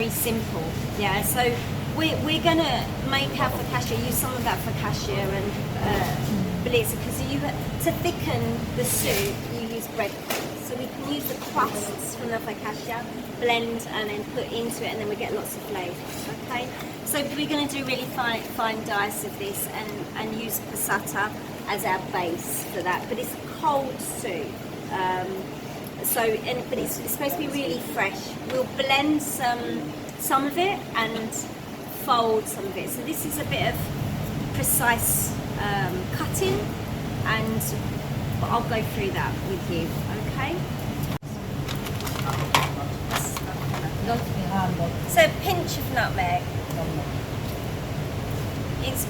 very simple. Yeah, so we're going to make our focaccia, use some of that focaccia and blitz, because to thicken the soup, you use breadcrumbs. So we can use the crusts from the focaccia, blend and then put into it, and then we get lots of flavour. Okay, so we're going to do really fine dice of this and use passata as our base for that. But it's a cold soup, but it's supposed to be really fresh. We'll blend some of it and fold some of it. So this is a bit of precise cutting, and I'll go through that with you. Okay. So a pinch of nutmeg. It's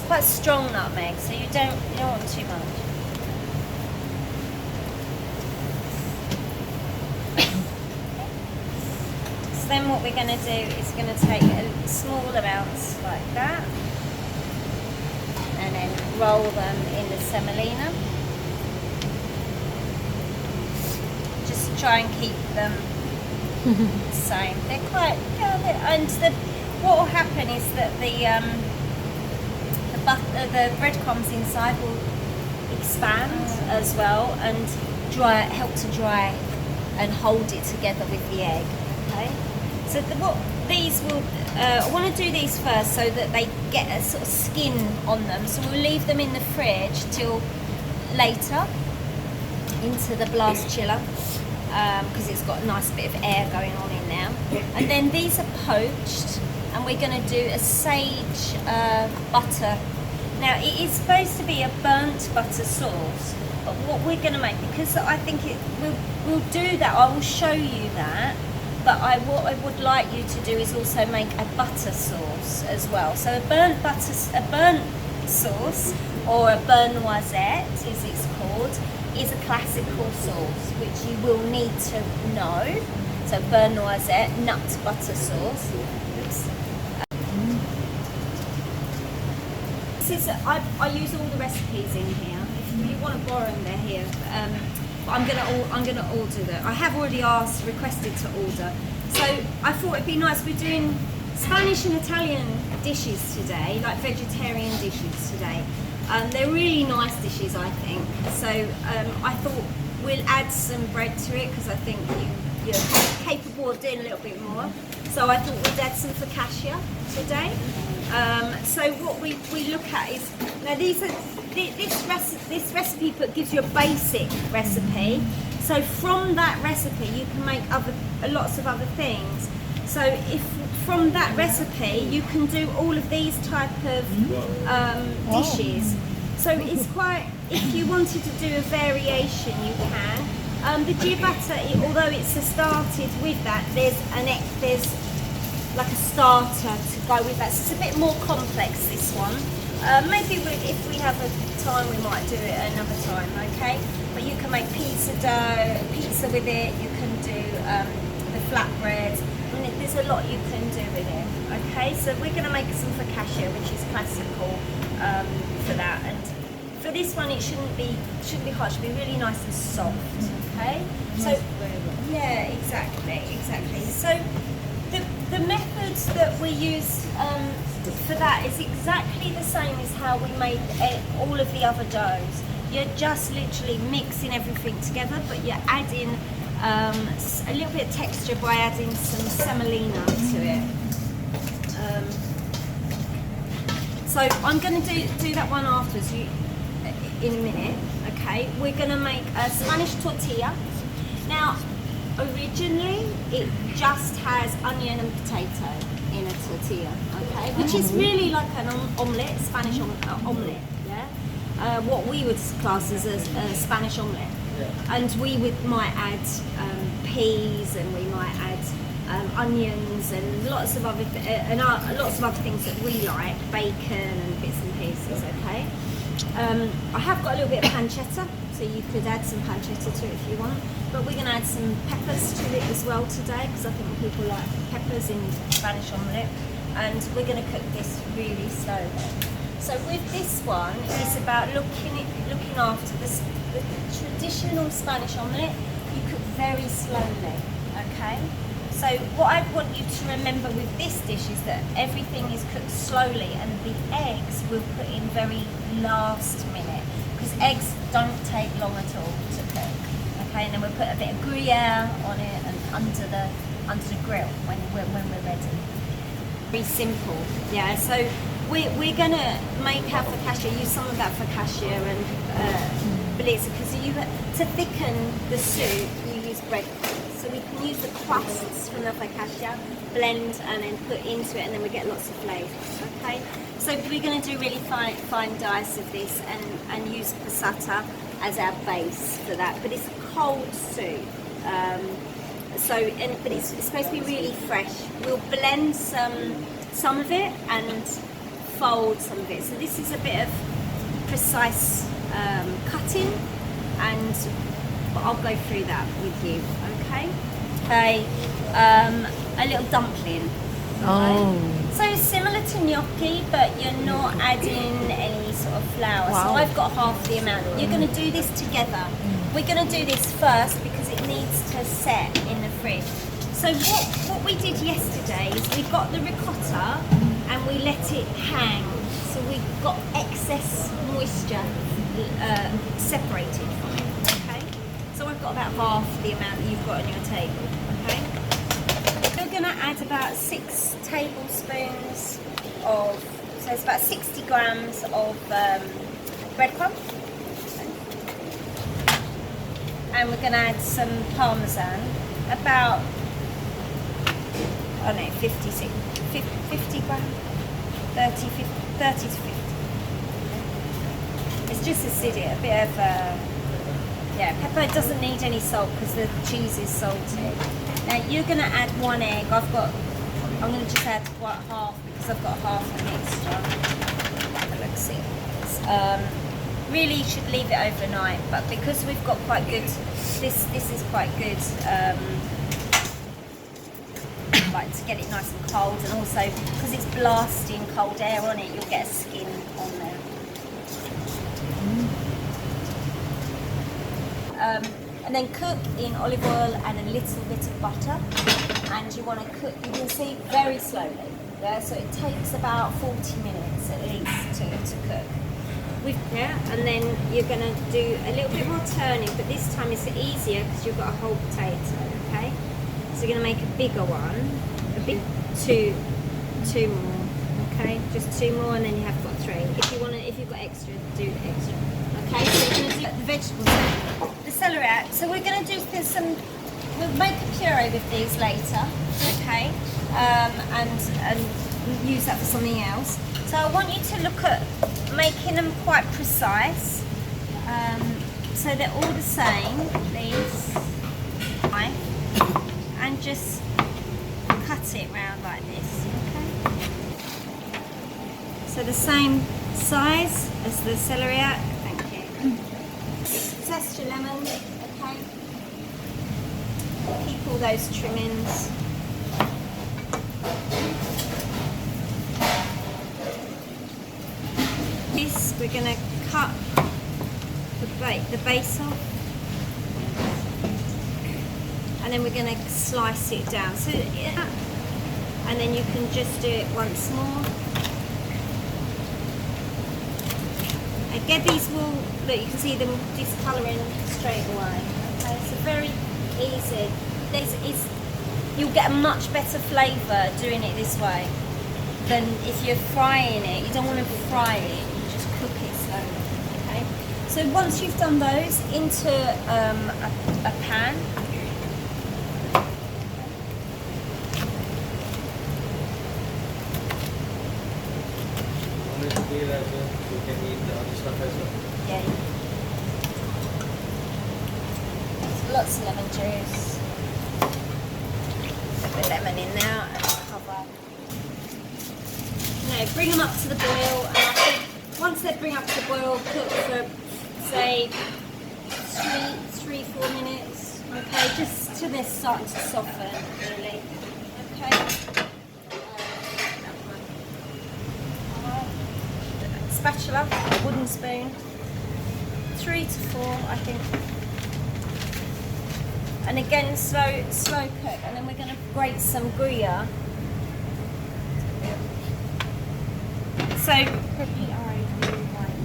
quite strong nutmeg, so you don't want too much. So then what we're going to do is going to take small amounts like that, and then roll them in the semolina. Just try and keep them the same. They're quite, and what will happen is that the breadcrumbs inside will expand as well and help to dry and hold it together with the egg. Okay. So I want to do these first so that they get a sort of skin on them. So we'll leave them in the fridge till later into the blast chiller, because it's got a nice bit of air going on in there. And then these are poached, and we're going to do a sage butter. Now it is supposed to be a burnt butter sauce, but what we're going to make, because I think we'll do that, I will show you that. But what I would like you to do is also make a butter sauce as well. So a burnt sauce, or a beurre noisette as it's called, is a classical sauce which you will need to know. So beurre noisette, nut butter sauce. Oops. I use all the recipes in here. If you want to borrow them, they're here. I'm gonna order them. I have already requested to order. So I thought it'd be nice. We're doing Spanish and Italian dishes today, like vegetarian dishes today. They're really nice dishes, I think. So I thought we'll add some bread to it, because I think you're capable of doing a little bit more. So I thought we'd add some focaccia today. So what we look at is, now this recipe book gives you a basic recipe. So from that recipe you can make lots of other things. So if from that recipe you can do all of these type of dishes. So it's quite, if you wanted to do a variation you can. The ciabatta, although it's started with that, there's like a starter to go with that. So it's a bit more complex, this one. Maybe if we have a time we might do it another time, okay? But you can make pizza with it, you can do the flatbread. I mean, there's a lot you can do with it, okay? So we're going to make some focaccia, which is classical for that. And for this one, it shouldn't be hot, it should be really nice and soft, okay? So yeah, exactly. So the methods that we use for that is exactly the same as how we made all of the other doughs. You're just literally mixing everything together, but you're adding a little bit of texture by adding some semolina to it. So I'm going to do that one afterwards in a minute. Okay, we're going to make a Spanish tortilla. Now, originally it just has onion and potato in a tortilla, okay, which is really like an omelette, Spanish omelette, yeah. What we would class as a Spanish omelette, and we might add peas, and we might add onions, and lots of other things that we like, bacon and bits and pieces, okay. I have got a little bit of pancetta, so you could add some pancetta to it if you want, but we're going to add some peppers to it as well today, because I think people like peppers in Spanish omelette, and we're going to cook this really slowly. So with this one, it's about looking after the traditional Spanish omelette. You cook very slowly, Okay. So what I want you to remember with this dish is that everything is cooked slowly, and the eggs we'll put in very last minute, because eggs don't take long at all to cook. Okay, and then we'll put a bit of Gruyere on it and under the grill when we're ready. Very simple, yeah. So we're gonna make our focaccia, use some of that focaccia and blitz, because to thicken the soup you use bread. So we can use the crusts from the focaccia, blend and then put into it, and then we get lots of flavour. Okay. So we're going to do really fine dice of this and use passata as our base for that. But it's a cold soup. But it's supposed to be really fresh. We'll blend some of it and fold some of it. So this is a bit of precise cutting, and I'll go through that with you. Okay. Okay. A little dumpling. Oh. So similar to gnocchi, but you're not adding any sort of flour. Wow. So I've got half the amount. You're going to do this together. We're going to do this first because it needs to set in the fridge. So what we did yesterday is we got the ricotta and we let it hang. So we got excess moisture separated from it. Okay. So I've got about half the amount that you've got on your table. Okay. We're going to add about 6 tablespoons of, so it's about 60 grams of breadcrumbs. And we're going to add some parmesan, about, I don't know, 50 grams, 30 to 50. It's just acidic, a bit of, yeah, pepper doesn't need any salt because the cheese is salty. Now you're going to add 1 egg. I'm going to just add half because I've got half a mixture. Let's see. Really you should leave it overnight, but because we've got quite good, this is quite good, like to get it nice and cold, and also because it's blasting cold air on it, you'll get a skin on there. And then cook in olive oil and a little bit of butter, and you want to cook, you can see, very slowly. Yeah, so it takes about 40 minutes at least to cook. And then you're going to do a little bit more turning, but this time it's easier because you've got a whole potato. Okay, so you're going to make a bigger one, two more. Okay, just 2 more, and then you have got 3. If you've got extra, do extra. Okay, so we're going to do the vegetables. The celery. So we're going to do we'll make a puree with these later, okay, and use that for something else. So I want you to look at making them quite precise, so they're all the same, please, and just cut it round like this, okay. So the same size as the celery. Zest your lemon, okay. Keep all those trimmings. This we're going to cut the base off, and then we're going to slice it down. So, and then you can just do it once more. Again, these will, look, you can see them discolouring straight away. Okay, so very easy. You'll get a much better flavour doing it this way than if you're frying it. You don't want to fry it, you just cook it slowly. Okay. So once you've done those, into a pan. Yeah. So lots of lemon juice. Put the lemon in now and cover. No, bring them up to the boil, and I think once they bring up to the boil, cook for say 3-4 minutes. Okay, just till they're starting to soften, really. Okay. Spatula, a wooden spoon, 3 to 4, I think. And again, slow cook. And then we're going to grate some Gruyere. So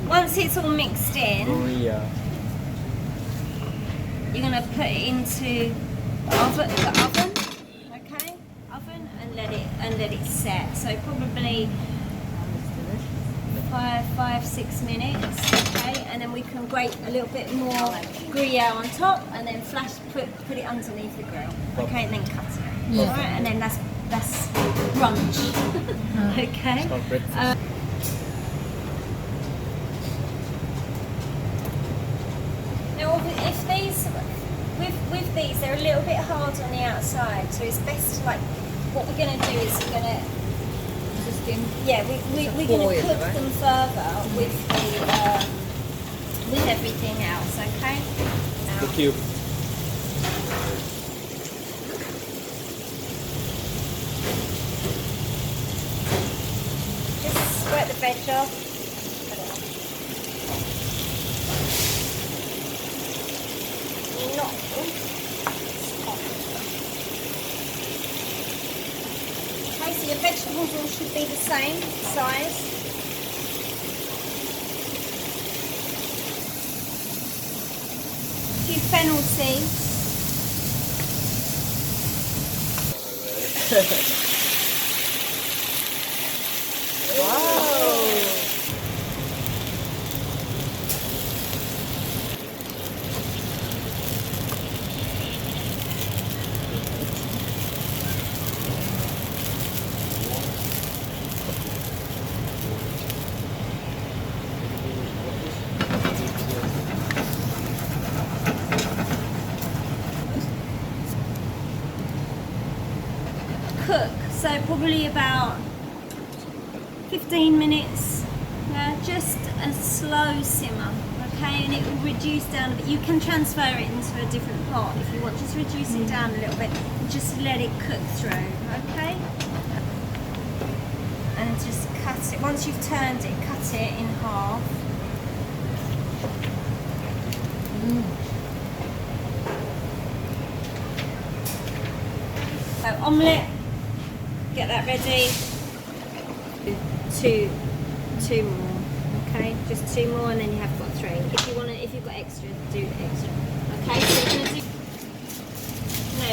once it's all mixed in, Gruyere. you're going to put it into the oven, okay? Oven, and let it set. So probably 5-6 minutes, okay? And then we can grate a little bit more Gruyere on top, and then put it underneath the grill, okay? And then cut it. Yeah. All right, and then that's brunch, okay? Now, if with these, they're a little bit hard on the outside, so it's best to, like, what we're going to do is we're going to, we're going to cook them further with everything else, okay? The cube. Just squirt the veg off. Okay, so your vegetables all should be the same size. A few fennel seeds. Cook, so probably about 15 minutes, just a slow simmer, okay, and it will reduce down a bit. You can transfer it into a different pot if you want, just reduce it down a little bit and just let it cook through, okay, and just cut it, once you've turned it, cut it in half. So omelette, get that ready. Two more, okay? Just 2 more, and then you have got 3. If you've got extra, do extra. Okay, so we're gonna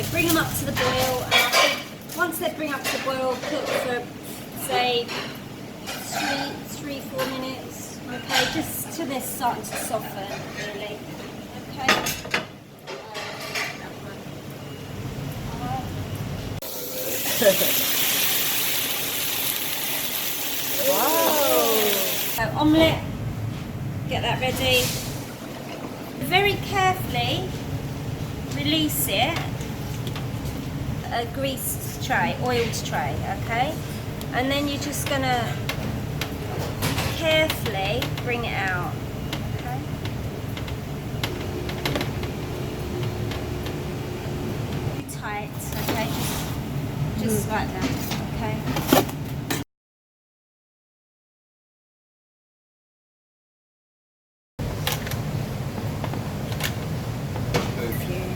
do. Bring them up to the boil, and I think once they bring up to the boil, cook for say 3-4 minutes. Okay, just till they're starting to soften, really. Okay. So omelette, get that ready. Very carefully release it, a greased tray, oiled tray, okay? And then you're just gonna carefully bring it out, okay? Tight, okay? Just like that, okay? Okay.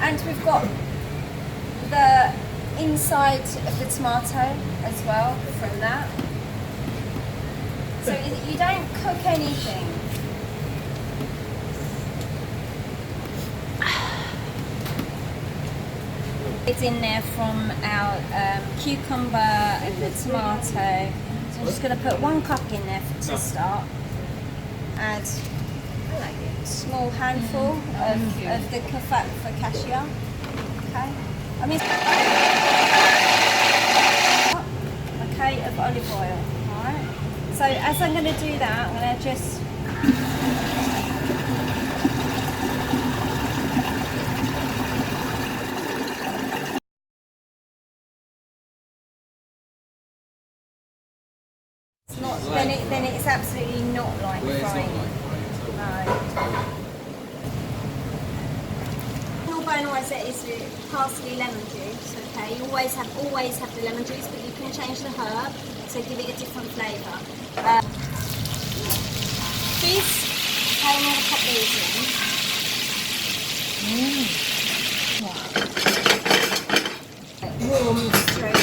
And we've got the inside of the tomato as well from that. So you don't cook anything. It's in there from our cucumber and the tomato. So I'm just going to put 1 cup in there to start. Add a small handful of the focaccia. Okay. I mean, okay, of olive oil. Alright. So as I'm going to do that, I'm going to just not. Then it's absolutely not like Well, it's not frying. like frying at all. No. Bon noisette is with parsley lemon juice. Okay, you always have the lemon juice, but you can change the herb to give it a different flavour. These, okay, I'm going to pop these in. Warm straight